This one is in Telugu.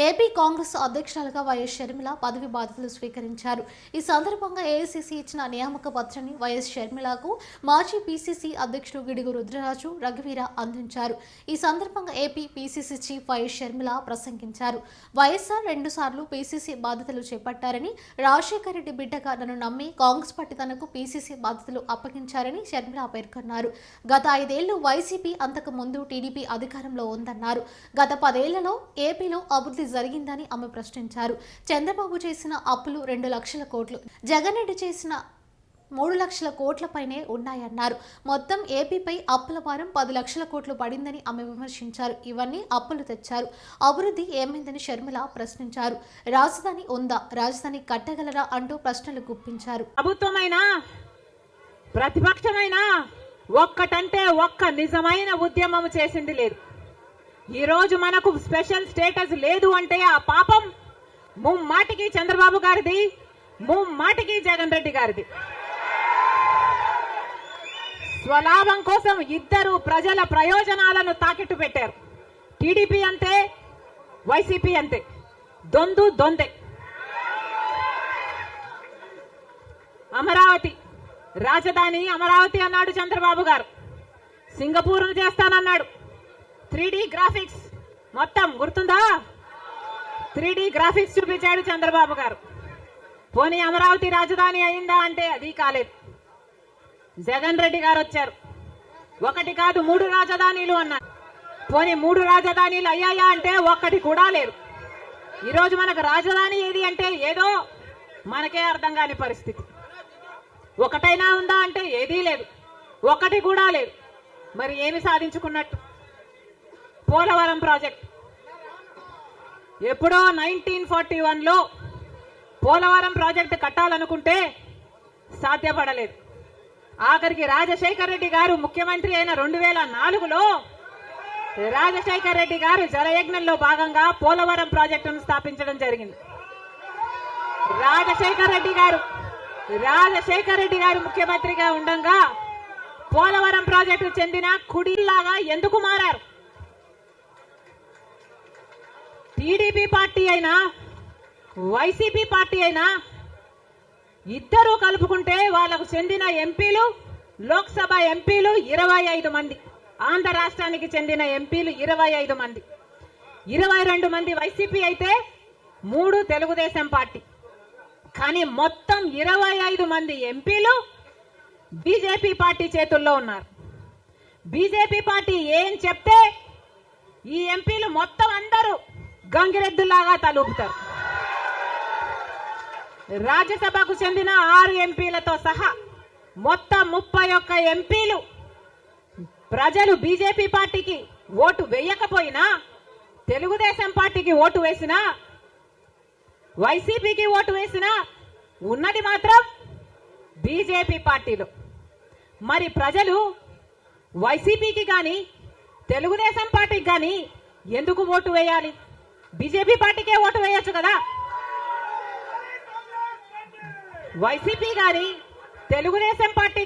ఏపీ కాంగ్రెస్ అధ్యక్షులుగా వైఎస్ షర్మిల పదవి బాధ్యతలు స్వీకరించారు. ఈ సందర్భంగా ఏఐసీసీ ఇచ్చిన నియామక పత్రాన్ని వైఎస్ షర్మిలకు మాజీ పీసీసీ అధ్యక్షుడు గిడుగు రుద్రరాజు రఘువీర అందించారు. ఈ సందర్భంగా AP PCC chief YS Sharmila ప్రసంగించారు. వైఎస్ఆర్ 2 సార్లు పీసీసీ బాధ్యతలు చేపట్టారని, రాజశేఖర రెడ్డి బిడ్డగా నన్ను నమ్మి కాంగ్రెస్ పార్టీ తనకు పీసీసీ బాధ్యతలు అప్పగించారని షర్మిల పేర్కొన్నారు. గత 5 ఏళ్లు వైసీపీ, అంతకు ముందు టీడీపీ అధికారంలో ఉందన్నారు. గత 10 ఏళ్లలో ఏపీలో అభివృద్ధి జరిగిందని ఆమె ప్రశ్నించారు. చంద్రబాబు చేసిన అప్పులు 2 లక్షల కోట్లు, జగన్ రెడ్డి చేసిన 3 లక్షల కోట్లపైనే ఉన్నాయన్నారు. మొత్తం ఏపీపై అప్పుల భారం 10 లక్షల కోట్లు పడిందని ఆమె విమర్శించారు. ఇవన్నీ అప్పులు తెచ్చారు, అభివృద్ధి ఏమైందని షర్మిల ప్రశ్నించారు. రాజధాని ఉందా, రాజధాని కట్టగలరా అంటూ ప్రశ్నలు గుప్పించారు. ప్రభుత్వమైనా ప్రతిపక్షమైనా ఒక్కటంటే ఒక్క నిజమైన ఉద్యమం చేసింది లేదు. ఈ రోజు మనకు స్పెషల్ స్టేటస్ లేదు అంటే ఆ పాపం ముమ్మాటికి చంద్రబాబు గారిది, ముమ్మాటికి జగన్ రెడ్డి గారిది. స్వలాభం కోసం ఇద్దరు ప్రజల ప్రయోజనాలను తాకెట్టు పెట్టారు. టీడీపీ అంతే, వైసీపీ అంతే, దొందే. అమరావతి రాజధాని అమరావతి అన్నాడు చంద్రబాబు గారు. సింగపూర్ను చేస్తానన్నాడు. 3D గ్రాఫిక్స్ మొత్తం గుర్తుందా? 3D గ్రాఫిక్స్ చూపించాడు చంద్రబాబు గారు. పోనీ అమరావతి రాజధాని అయిందా అంటే అది కాలేదు. జగన్ రెడ్డి గారు వచ్చారు. 1 కాదు 3 రాజధానిలు అన్నారు. పోనీ 3 రాజధానిలు అయ్యాయా అంటే 1 కూడా లేదు. ఈరోజు మనకు రాజధాని ఏది అంటే ఏదో మనకే అర్థం కాని పరిస్థితి. 1 ఉందా అంటే ఏదీ లేదు, 1 కూడా లేదు. మరి ఏమి సాధించుకున్నట్టు? పోలవరం ప్రాజెక్ట్ ఎప్పుడో 1941లో పోలవరం ప్రాజెక్టు కట్టాలనుకుంటే సాధ్యపడలేదు. ఆఖరికి రాజశేఖర రెడ్డి గారు ముఖ్యమంత్రి అయిన 2004లో రాజశేఖర రెడ్డి గారు జలయజ్ఞంలో భాగంగా పోలవరం ప్రాజెక్టును స్థాపించడం జరిగింది. రాజశేఖర రెడ్డి గారు ముఖ్యమంత్రిగా ఉండగా పోలవరం ప్రాజెక్టు చెందిన కుడిలాగా ఎందుకు మారారు? టీడీపీ పార్టీ అయినా వైసీపీ పార్టీ అయినా ఇద్దరూ కలుపుకుంటే వాళ్లకు చెందిన ఎంపీలు, లోక్సభ ఎంపీలు 25 మంది, ఆంధ్ర రాష్ట్రానికి చెందిన ఎంపీలు 25 మంది, 22 మంది వైసీపీ అయితే 3 తెలుగుదేశం పార్టీ. కానీ మొత్తం 25 మంది ఎంపీలు బీజేపీ పార్టీ చేతుల్లో ఉన్నారు. బీజేపీ పార్టీ ఏం చెప్తే ఈ ఎంపీలు మొత్తం అందరూ గంగిరెద్దులాగా తలూపుతారు. రాజ్యసభకు చెందిన 6 ఎంపీలతో సహా మొత్తం 31 ఎంపీలు ప్రజలు బీజేపీ పార్టీకి ఓటు వేయకపోయినా, తెలుగుదేశం పార్టీకి ఓటు వేసినా, వైసీపీకి ఓటు వేసినా ఉన్నది మాత్రం బీజేపీ పార్టీలో. మరి ప్రజలు వైసీపీకి కానీ తెలుగుదేశం పార్టీకి కానీ ఎందుకు ఓటు వేయాలి? బీజేపీ పార్టీకే ఓటు వేయొచ్చు కదా. వైసీపీ కానీ తెలుగుదేశం పార్టీ